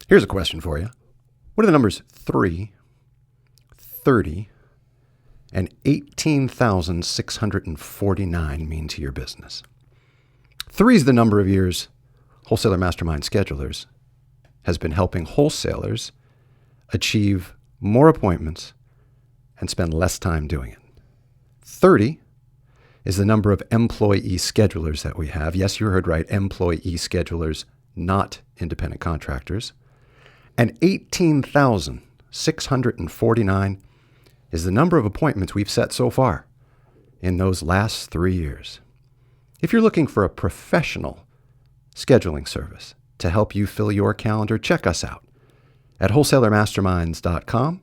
Here's a question for you. What do the numbers 3, 30, and 18,649 mean to your business? 3 is the number of years Wholesaler Mastermind Schedulers has been helping wholesalers achieve more appointments and spend less time doing it. 30 is the number of employee schedulers that we have. Yes, you heard right, employee schedulers, not independent contractors. And 18,649 is the number of appointments we've set so far in those last 3 years. If you're looking for a professional scheduling service to help you fill your calendar, check us out at wholesalermasterminds.com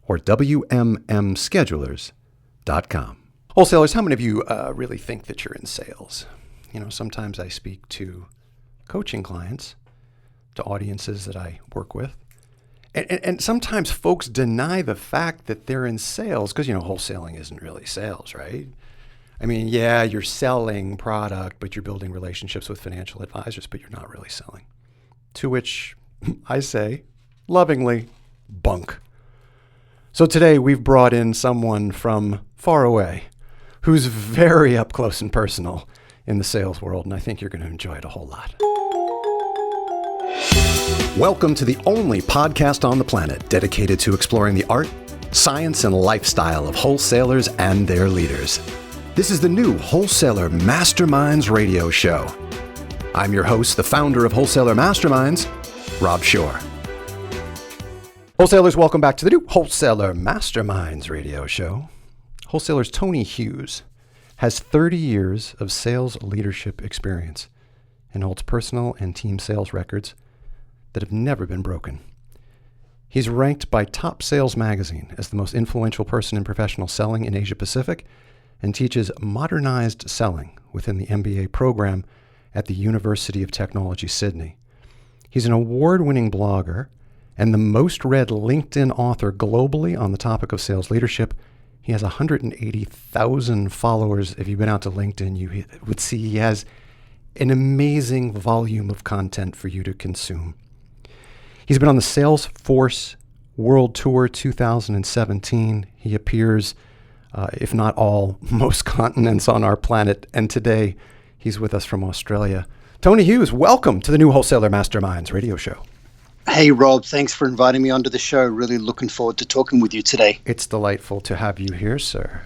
or wmmschedulers.com. Wholesalers, how many of you really think that you're in sales? You know, sometimes I speak to coaching clients, to audiences that I work with, and sometimes folks deny the fact that they're in sales because, wholesaling isn't really sales, right? I mean, yeah, you're selling product, but you're building relationships with financial advisors, but you're not really selling. To which I say, lovingly, bunk. So today we've brought in someone from far away who's very up close and personal in the sales world, and I think you're going to enjoy it a whole lot. Welcome to the only podcast on the planet dedicated to exploring the art, science, and lifestyle of wholesalers and their leaders. This is the new Wholesaler Masterminds radio show. I'm your host, the founder of Wholesaler Masterminds, Rob Shore. Wholesalers, welcome back to the new Wholesaler Masterminds radio show. Wholesaler's Tony Hughes has 30 years of sales leadership experience and holds personal and team sales records that have never been broken. He's ranked by Top Sales Magazine as the most influential person in professional selling in Asia Pacific and teaches modernized selling within the MBA program at the University of Technology, Sydney. He's an award-winning blogger and the most read LinkedIn author globally on the topic of sales leadership. He has 180,000 followers. If you've been out to LinkedIn, you would see he has an amazing volume of content for you to consume. He's been on the Salesforce World Tour 2017. He appears, if not all, most continents on our planet. And today, he's with us from Australia. Tony Hughes, welcome to the new Wholesaler Masterminds radio show. Hey, Rob. Thanks for inviting me onto the show. Really looking forward to talking with you today. It's delightful to have you here, sir.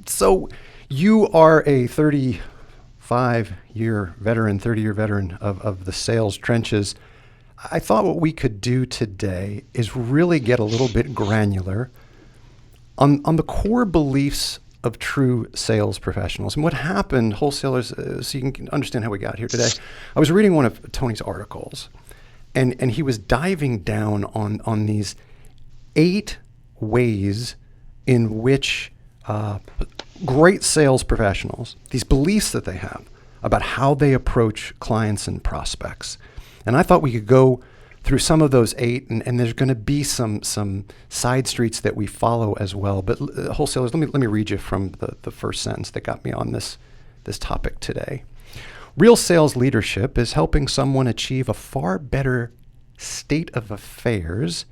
So you are a 35-year veteran of the sales trenches. I thought what we could do today is really get a little bit granular on the core beliefs of true sales professionals. And what happened, wholesalers, so you can understand how we got here today. I was reading one of Tony's articles, and he was diving down on these 8 ways in which great sales professionals, these beliefs that they have about how they approach clients and prospects. And I thought we could go through some of those 8, and there's going to be some side streets that we follow as well. But wholesalers, let me read you from the first sentence that got me on this topic today. Real sales leadership is helping someone achieve a far better state of affairs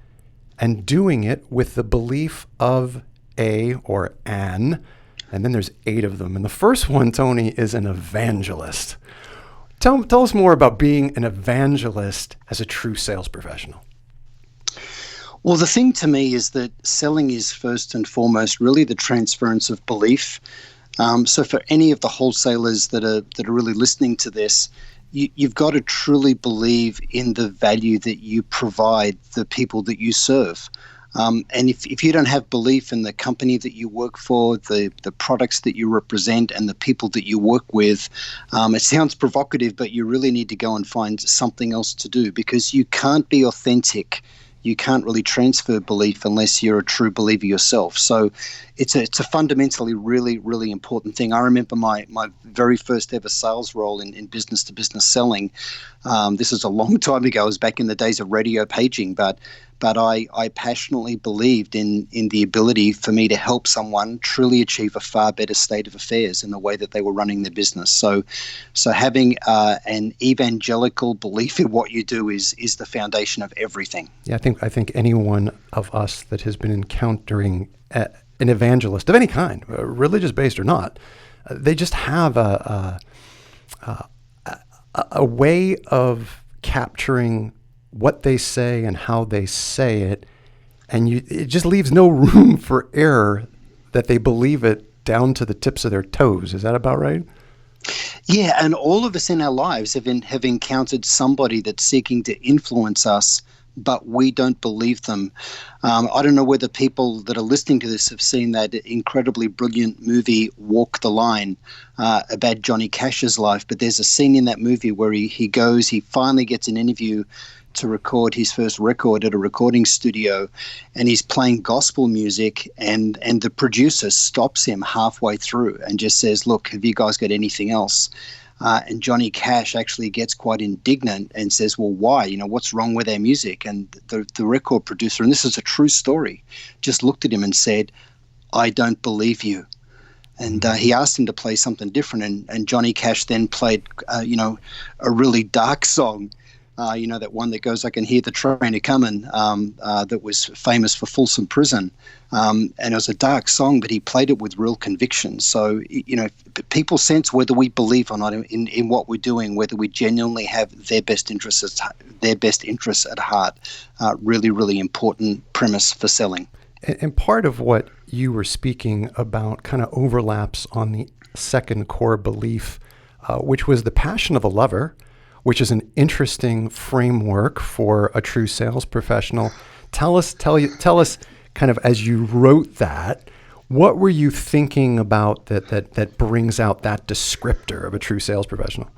and doing it with the belief of a or an, and then there's 8 of them. And the first one, Tony, is an evangelist. Tell us more about being an evangelist as a true sales professional. Well, the thing to me is that selling is first and foremost really the transference of belief. So for any of the wholesalers that are really listening to this, you've got to truly believe in the value that you provide the people that you serve. And if you don't have belief in the company that you work for, the products that you represent, and the people that you work with, it sounds provocative, but you really need to go and find something else to do, because you can't be authentic. You can't really transfer belief unless you're a true believer yourself. So it's a fundamentally really, really important thing. I remember my very first ever sales role in business-to-business selling. This is a long time ago. It was back in the days of radio paging, but but I passionately believed in the ability for me to help someone truly achieve a far better state of affairs in the way that they were running their business. So having an evangelical belief in what you do is the foundation of everything. Yeah, I think any one of us that has been encountering an evangelist of any kind, religious based or not, they just have a way of capturing what they say and how they say it, and it just leaves no room for error, that they believe it down to the tips of their toes. Is that about right? Yeah, and all of us in our lives have encountered somebody that's seeking to influence us, but we don't believe them. I don't know whether people that are listening to this have seen that incredibly brilliant movie Walk the Line about Johnny Cash's life, but there's a scene in that movie where he finally gets an interview to record his first record at a recording studio, and he's playing gospel music, and the producer stops him halfway through and just says, "Look, have you guys got anything else?" And Johnny Cash actually gets quite indignant and says, "Well, why? What's wrong with our music?" And the record producer, and this is a true story, just looked at him and said, "I don't believe you." And he asked him to play something different, and Johnny Cash then played, a really dark song. That one that goes, "I Can Hear the Train A-Comin'," that was famous for Folsom Prison. And it was a dark song, but he played it with real conviction. So, people sense whether we believe or not in what we're doing, whether we genuinely have their best interests at heart. Really, really important premise for selling. And part of what you were speaking about kind of overlaps on the second core belief, which was the passion of a lover, which is an interesting framework for a true sales professional. Tell us kind of, as you wrote that, what were you thinking about that brings out that descriptor of a true sales professional?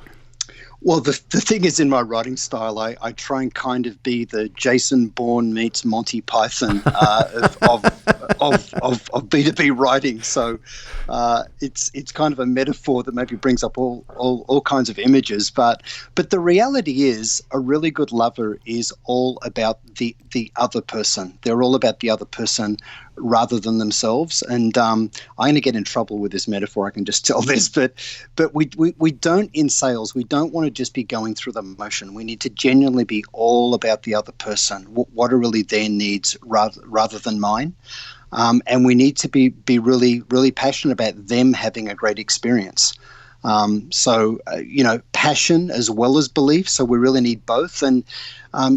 Well, the thing is, in my writing style, I try and kind of be the Jason Bourne meets Monty Python of B2B writing. So it's kind of a metaphor that maybe brings up all kinds of images. But the reality is, a really good lover is all about the other person. They're all about the other person rather than themselves. And I'm going to get in trouble with this metaphor, I can just tell this, but we don't, in sales, we don't want to just be going through the motion. We need to genuinely be all about the other person. What are really their needs rather than mine? And we need to be really, really passionate about them having a great experience. Passion as well as belief. So we really need both. And,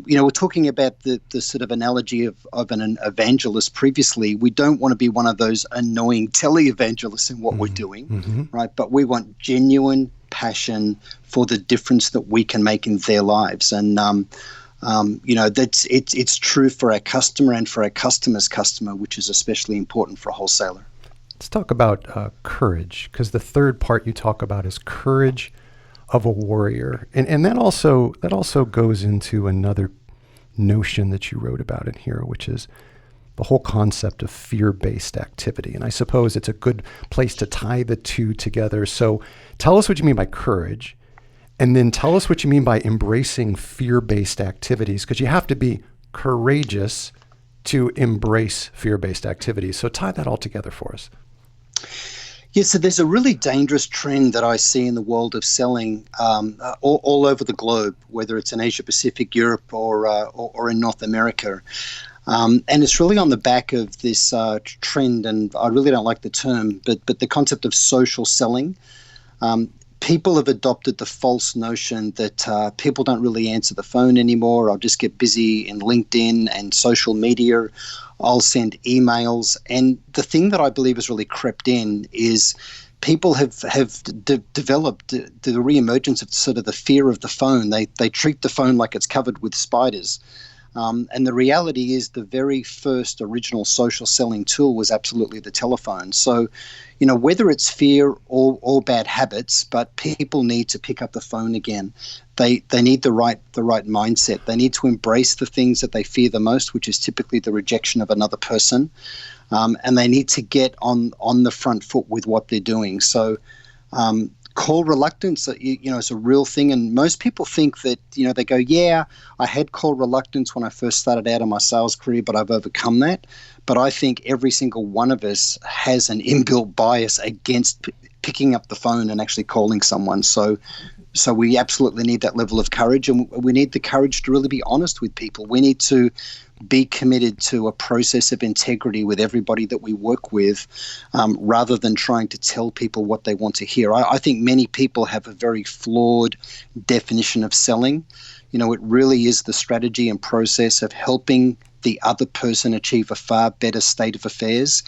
we're talking about the sort of analogy of an evangelist previously. We don't want to be one of those annoying tele-evangelists in what we're doing, right? But we want genuine passion for the difference that we can make in their lives. And, it's true for our customer and for our customer's customer, which is especially important for a wholesaler. Let's talk about courage, because the third part you talk about is courage of a warrior, and that also goes into another notion that you wrote about in here, which is the whole concept of fear-based activity. And I suppose it's a good place to tie the two together. So tell us what you mean by courage, and then tell us what you mean by embracing fear-based activities, because you have to be courageous to embrace fear-based activities. So tie that all together for us. Yeah, so there's a really dangerous trend that I see in the world of selling all over the globe, whether it's in Asia Pacific, Europe, or in North America. And it's really on the back of this trend, and I really don't like the term, but the concept of social selling. People have adopted the false notion that people don't really answer the phone anymore. I'll just get busy in LinkedIn and social media. I'll send emails. And the thing that I believe has really crept in is people have developed the reemergence of sort of the fear of the phone. They treat the phone like it's covered with spiders. And the reality is the very first original social selling tool was absolutely the telephone. So, whether it's fear or bad habits, but people need to pick up the phone again. They need the right mindset. They need to embrace the things that they fear the most, which is typically the rejection of another person. And they need to get on the front foot with what they're doing. So call reluctance, is a real thing. And most people think that, they go, yeah, I had call reluctance when I first started out in my sales career, but I've overcome that. But I think every single one of us has an inbuilt bias against picking up the phone and actually calling someone. So we absolutely need that level of courage, and we need the courage to really be honest with people. We need to be committed to a process of integrity with everybody that we work with, rather than trying to tell people what they want to hear. I think many people have a very flawed definition of selling. It really is the strategy and process of helping the other person achieve a far better state of affairs.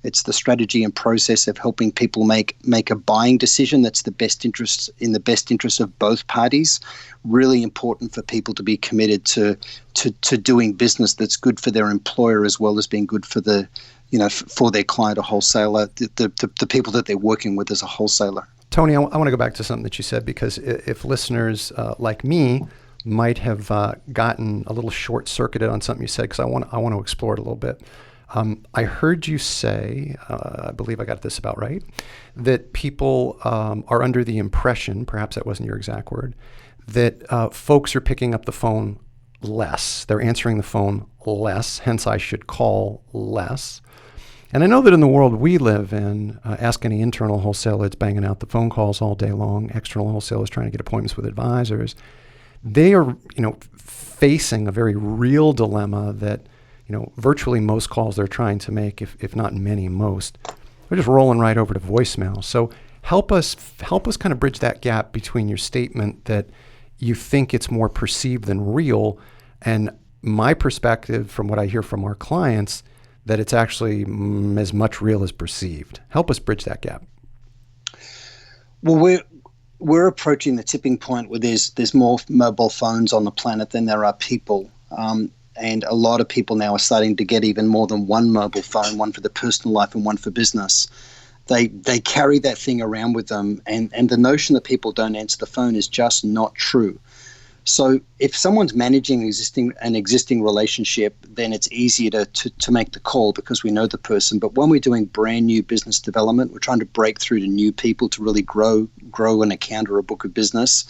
It's the strategy and process of helping people make a buying decision that's in the best interest of both parties. Really important for people to be committed to doing business that's good for their employer as well as being good for for their client or wholesaler, the people that they're working with as a wholesaler. Tony, I want to go back to something that you said, because if listeners like me might have gotten a little short-circuited on something you said, because I want to explore it a little bit. I heard you say, I believe I got this about right, that people are under the impression, perhaps that wasn't your exact word, that folks are picking up the phone less. They're answering the phone less, hence I should call less. And I know that in the world we live in, ask any internal wholesaler that's banging out the phone calls all day long, external wholesalers trying to get appointments with advisors. They are, facing a very real dilemma that, virtually most calls they're trying to make, if not many, most, they're just rolling right over to voicemail. So help us kind of bridge that gap between your statement that you think it's more perceived than real, and my perspective from what I hear from our clients that it's actually as much real as perceived. Help us bridge that gap. Well, we're approaching the tipping point where there's more mobile phones on the planet than there are people. And a lot of people now are starting to get even more than one mobile phone, one for the personal life and one for business. They carry that thing around with them, and the notion that people don't answer the phone is just not true. So if someone's managing an existing relationship, then it's easier to make the call because we know the person. But when we're doing brand new business development, we're trying to break through to new people to really grow an account or a book of business.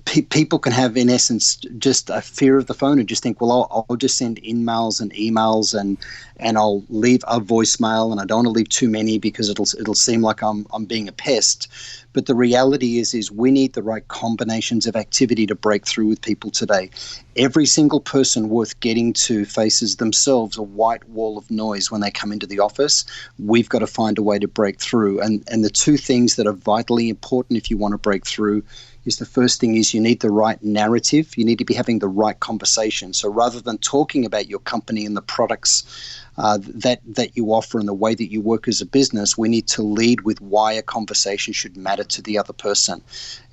People can have, in essence, just a fear of the phone and just think, well, I'll just send emails and I'll leave a voicemail, and I don't want to leave too many because it'll seem like I'm being a pest. But the reality is we need the right combinations of activity to break through with people today. Every single person worth getting to faces themselves a white wall of noise when they come into the office. We've got to find a way to break through. And the two things that are vitally important if you want to break through is, the first thing is you need the right narrative. You need to be having the right conversation. So rather than talking about your company and the products that you offer and the way that you work as a business, we need to lead with why a conversation should matter to the other person.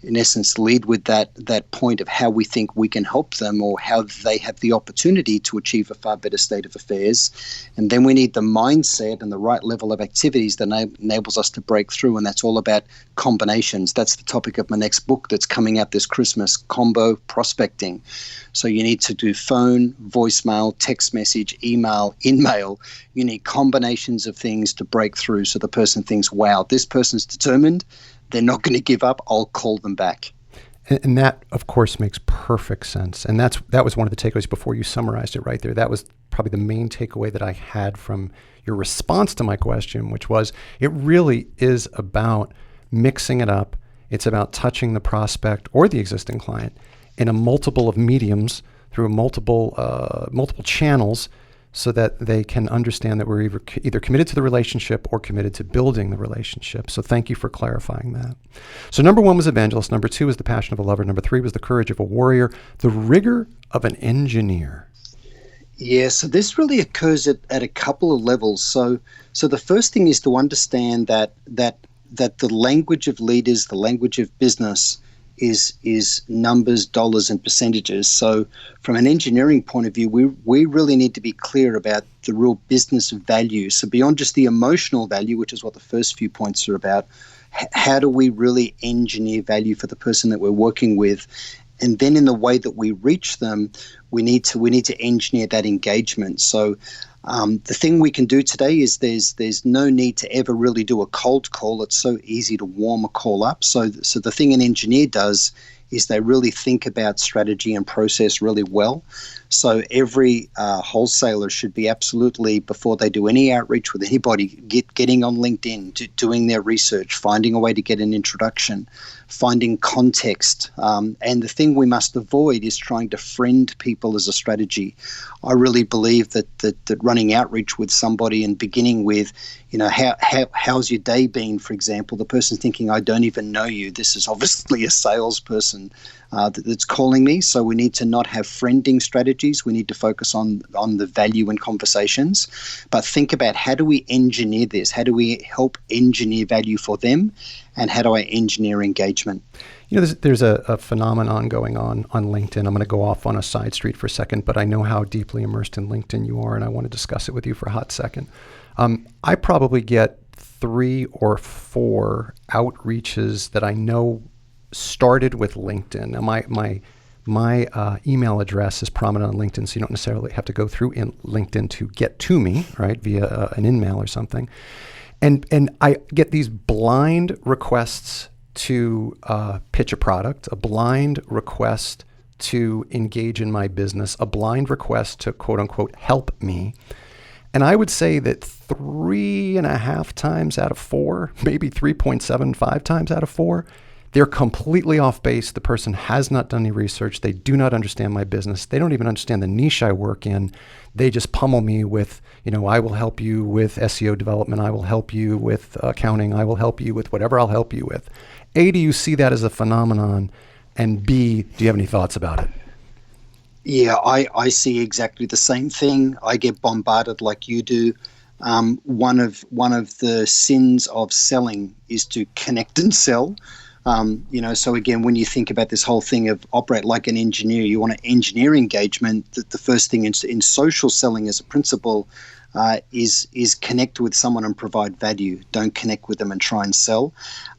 In essence, lead with that point of how we think we can help them or how they have the opportunity to achieve a far better state of affairs. And then we need the mindset and the right level of activities that enables us to break through, and that's all about combinations. That's the topic of my next book that's coming out this Christmas, Combo Prospecting. So you need to do phone, voicemail, text message, email, in-mail. You need combinations of things to break through so the person thinks, wow, this person's determined. They're not going to give up. I'll call them back. And that, of course, makes perfect sense. And that was one of the takeaways before you summarized it right there. That was probably the main takeaway that I had from your response to my question, which was it really is about mixing it up. It's about touching the prospect or the existing client in a multiple of mediums through multiple channels, so that they can understand that we're either committed to the relationship or committed to building the relationship. So thank you for clarifying that. So number 1 was evangelist. Number 2 was the passion of a lover. Number 3 was the courage of a warrior. The rigor of an engineer. Yeah, so this really occurs at a couple of levels. So the first thing is to understand that the language of leaders, the language of business, is numbers, dollars, and percentages. So from an engineering point of view, we really need to be clear about the real business value. So beyond just the emotional value, which is what the first few points are about, how do we really engineer value for the person that we're working with? And then in the way that we reach them, we need to engineer that engagement. So the thing we can do today is there's no need to ever really do a cold call. It's so easy to warm a call up. So the thing an engineer does is they really think about strategy and process really well. So every wholesaler should be absolutely, before they do any outreach with anybody, getting on LinkedIn, doing their research, finding a way to get an introduction, finding context. And the thing we must avoid is trying to friend people as a strategy. I really believe that running outreach with somebody and beginning with, how's your day been, for example, the person's thinking, I don't even know you. This is obviously a salesperson that's calling me. So we need to not have friending strategies. We need to focus on the value in conversations, but think about, how do we engineer this? How do we help engineer value for them? And how do I engineer engagement? There's a phenomenon going on LinkedIn. I'm going to go off on a side street for a second, but I know how deeply immersed in LinkedIn you are, and I want to discuss it with you for a hot second. I probably get 3 or 4 outreaches that I know started with LinkedIn. Now, my email address is prominent on LinkedIn, so you don't necessarily have to go through LinkedIn to get to me, right, via an in-mail or something. And I get these blind requests to pitch a product, a blind request to engage in my business, a blind request to quote unquote help me. And I would say that 3.5 times out of 4, maybe 3.75 times out of 4, they're completely off base. The person has not done any research. They do not understand my business. They don't even understand the niche I work in. They just pummel me with, I will help you with SEO development. I will help you with accounting. I will help you with whatever I'll help you with. A, do you see that as a phenomenon? And B, do you have any thoughts about it? Yeah, I see exactly the same thing. I get bombarded like you do. One of the sins of selling is to connect and sell. So again, when you think about this whole thing of operate like an engineer, you want to engineer engagement. The first thing in social selling as a principle is connect with someone and provide value. Don't connect with them and try and sell.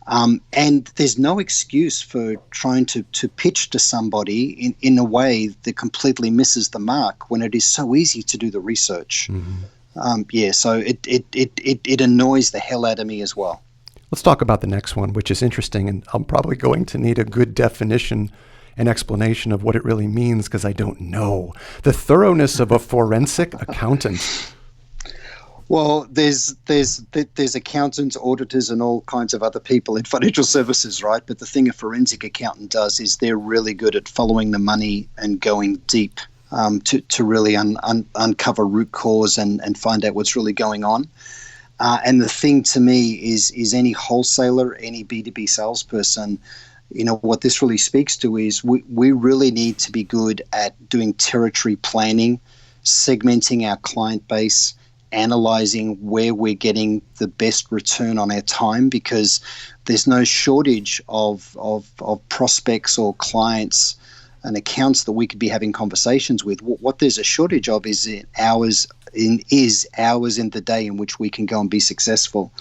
And there's no excuse for trying to pitch to somebody in a way that completely misses the mark when it is so easy to do the research. Mm-hmm. So it annoys the hell out of me as well. Let's talk about the next one, which is interesting, and I'm probably going to need a good definition and explanation of what it really means because I don't know. The thoroughness of a forensic accountant. Well, there's accountants, auditors, and all kinds of other people in financial services, right? But the thing a forensic accountant does is they're really good at following the money and going deep to really uncover root cause and find out what's really going on. And the thing to me is any wholesaler, any B2B salesperson, what this really speaks to is we really need to be good at doing territory planning, segmenting our client base, analyzing where we're getting the best return on our time, because there's no shortage of prospects or clients and accounts that we could be having conversations with. What there's a shortage of is hours in the day in which we can go and be successful.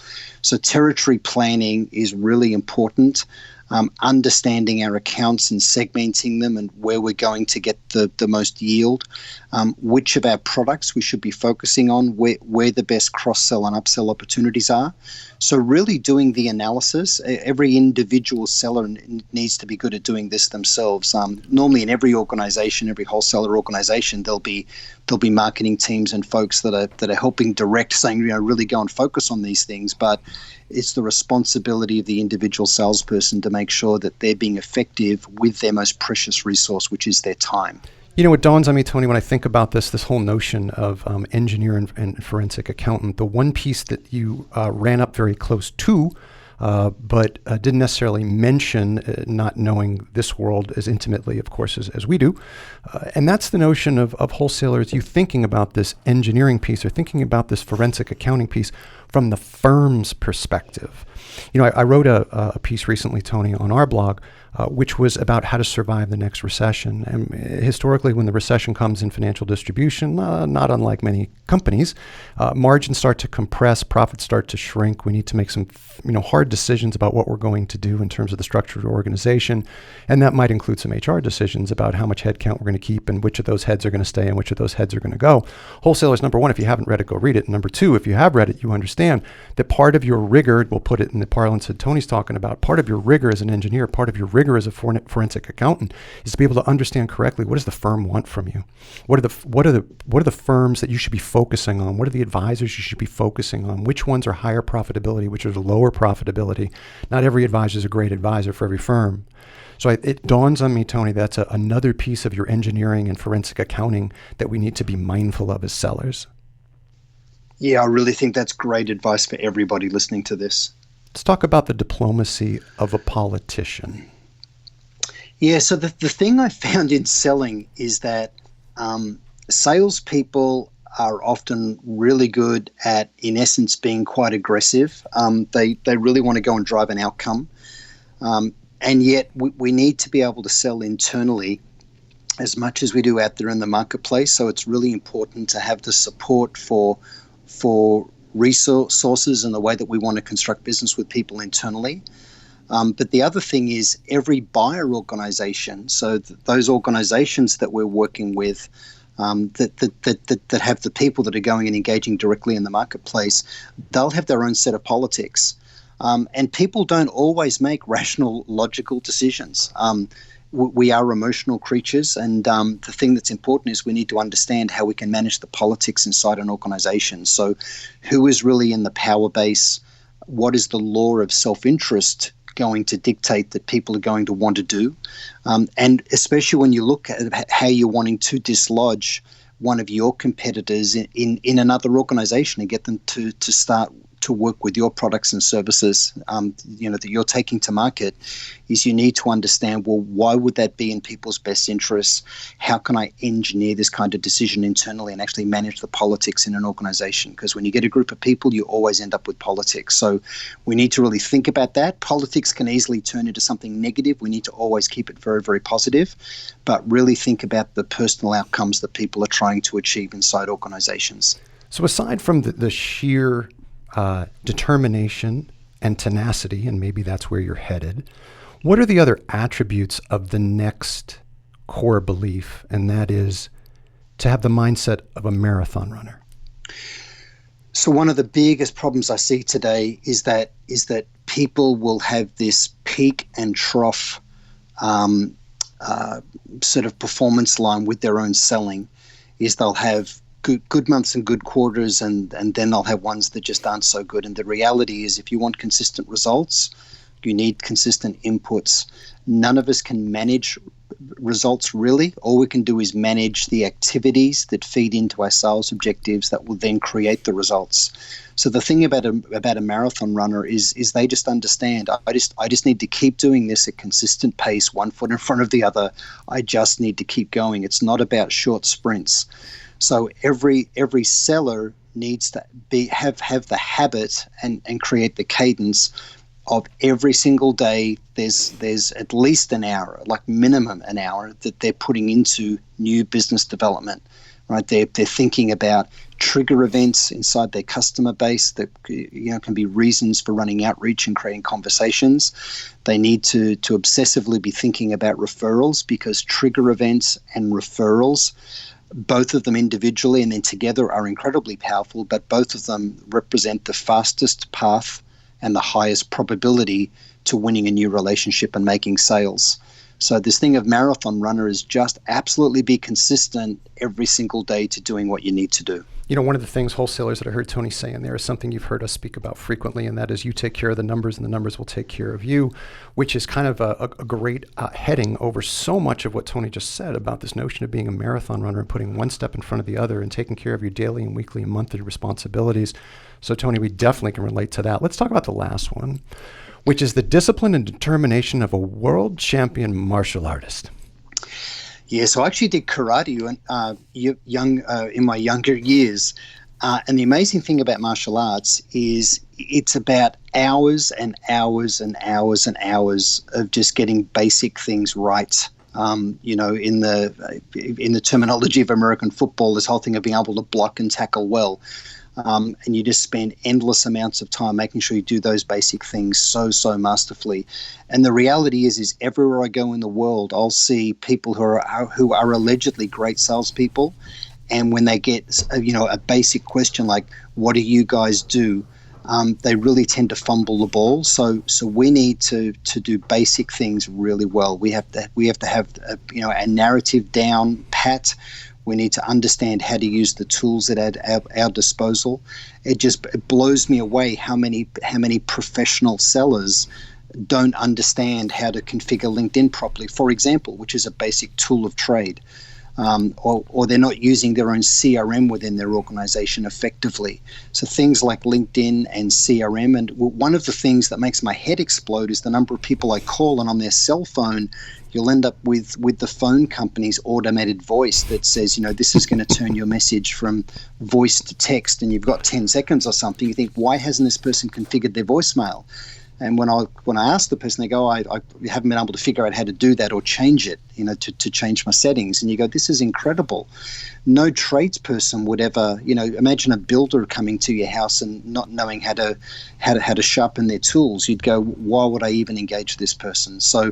So territory planning is really important. Understanding our accounts and segmenting them and where we're going to get the most yield, which of our products we should be focusing on, where the best cross-sell and upsell opportunities are. So really doing the analysis. Every individual seller needs to be good at doing this themselves. Normally in every organization, every wholesaler organization, there'll be marketing teams and folks that are helping direct, saying, really go and focus on these things. But it's the responsibility of the individual salesperson to make sure that they're being effective with their most precious resource, which is their time. What dawns on me, Tony, when I think about this whole notion of engineer and forensic accountant, the one piece that you ran up very close to, but didn't necessarily mention, not knowing this world as intimately, of course, as we do, and that's the notion of wholesalers, you thinking about this engineering piece or thinking about this forensic accounting piece from the firm's perspective. I wrote a piece recently, Tony, on our blog, which was about how to survive the next recession. And historically, when the recession comes in financial distribution, not unlike many companies, margins start to compress, profits start to shrink. We need to make some hard decisions about what we're going to do in terms of the structure of the organization. And that might include some HR decisions about how much headcount we're going to keep and which of those heads are going to stay and which of those heads are going to go. Wholesalers, number one, if you haven't read it, go read it. Number two, if you have read it, you understand that part of your rigor, we'll put it in the parlance that Tony's talking about, part of your rigor as an engineer, part of your rigor as a forensic accountant is to be able to understand correctly what does the firm want from you? What are the firms that you should be focusing on? What are the advisors you should be focusing on? Which ones are higher profitability? Which are lower profitability? Not every advisor is a great advisor for every firm. So it dawns on me, Tony, that's another piece of your engineering and forensic accounting that we need to be mindful of as sellers. Yeah, I really think that's great advice for everybody listening to this. Let's talk about the diplomacy of a politician. Yeah, so the thing I found in selling is that salespeople are often really good at, in essence, being quite aggressive. They really want to go and drive an outcome. And yet we need to be able to sell internally as much as we do out there in the marketplace. So it's really important to have the support for resources and the way that we want to construct business with people internally. But the other thing is every buyer organization, so those organizations that we're working with that have the people that are going and engaging directly in the marketplace, they'll have their own set of politics. And people don't always make rational, logical decisions. We are emotional creatures, and the thing that's important is we need to understand how we can manage the politics inside an organization. So who is really in the power base? What is the law of self-interest going to dictate that people are going to want to do? And especially when you look at how you're wanting to dislodge one of your competitors in another organization and get them to start to work with your products and services, that you're taking to market, is you need to understand, well, why would that be in people's best interests? How can I engineer this kind of decision internally and actually manage the politics in an organization? Because when you get a group of people, you always end up with politics. So we need to really think about that. Politics can easily turn into something negative. We need to always keep it very, very positive, but really think about the personal outcomes that people are trying to achieve inside organizations. So aside from the sheer determination and tenacity, and maybe that's where you're headed, what are the other attributes of the next core belief, and that is to have the mindset of a marathon runner? So one of the biggest problems I see today is that people will have this peak and trough sort of performance line with their own selling. Is they'll have good months and good quarters, and then they'll have ones that just aren't so good. And the reality is, if you want consistent results, you need consistent inputs. None of us can manage results, really. All we can do is manage the activities that feed into our sales objectives that will then create the results. So the thing about a marathon runner is they just understand, I just need to keep doing this at consistent pace, one foot in front of the other. I just need to keep going. It's not about short sprints. So every seller needs to have the habit and create the cadence of every single day. There's at least an hour, like minimum an hour, that they're putting into new business development. Right? They're thinking about trigger events inside their customer base that can be reasons for running outreach and creating conversations. They need to obsessively be thinking about referrals, because trigger events and referrals, both of them individually and then together, are incredibly powerful, but both of them represent the fastest path and the highest probability to winning a new relationship and making sales. So this thing of marathon runner is just absolutely be consistent every single day to doing what you need to do. One of the things, wholesalers, that I heard Tony say in there is something you've heard us speak about frequently, and that is you take care of the numbers and the numbers will take care of you, which is kind of a great heading over so much of what Tony just said about this notion of being a marathon runner and putting one step in front of the other and taking care of your daily and weekly and monthly responsibilities. So Tony, we definitely can relate to that. Let's talk about the last one, which is the discipline and determination of a world champion martial artist. Yeah, so I actually did karate in my younger years, And the amazing thing about martial arts is it's about hours and hours and hours and hours of just getting basic things right. In the terminology of American football, this whole thing of being able to block and tackle well. And you just spend endless amounts of time making sure you do those basic things so masterfully. And the reality is everywhere I go in the world, I'll see people who are allegedly great salespeople, and when they get a basic question like, "What do you guys do?" They really tend to fumble the ball. So we need to do basic things really well. We have to have a narrative down pat. We need to understand how to use the tools at our disposal. It blows me away how many professional sellers don't understand how to configure LinkedIn properly, for example, which is a basic tool of trade. Or they're not using their own CRM within their organization effectively. So things like LinkedIn and CRM, and one of the things that makes my head explode is the number of people I call, and on their cell phone, you'll end up with the phone company's automated voice that says, this is going to turn your message from voice to text, and you've got 10 seconds or something. You think, why hasn't this person configured their voicemail? And when I ask the person, they go, I haven't been able to figure out how to do that or change it, to change my settings. And you go, this is incredible. No tradesperson would ever, imagine a builder coming to your house and not knowing how to sharpen their tools. You'd go, why would I even engage this person? So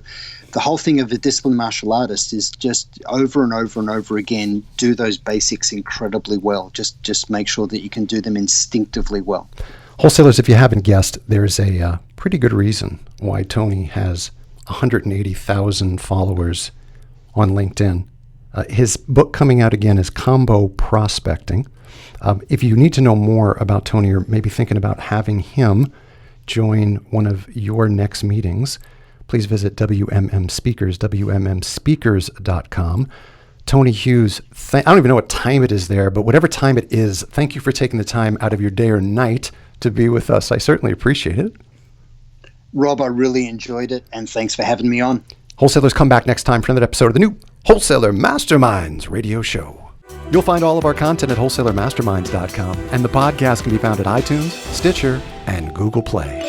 the whole thing of a disciplined martial artist is just over and over and over again, do those basics incredibly well. Just make sure that you can do them instinctively well. Wholesalers, if you haven't guessed, there's a pretty good reason why Tony has 180,000 followers on LinkedIn. His book coming out again is Combo Prospecting. If you need to know more about Tony, or maybe thinking about having him join one of your next meetings, please visit WMM Speakers, WMMspeakers.com. Tony Hughes, I don't even know what time it is there, but whatever time it is, thank you for taking the time out of your day or night to be with us. I certainly appreciate it. Rob, I really enjoyed it, and thanks for having me on. Wholesalers, come back next time for another episode of the new Wholesaler Masterminds radio show. You'll find all of our content at wholesalermasterminds.com, and the podcast can be found at iTunes, Stitcher, and Google Play.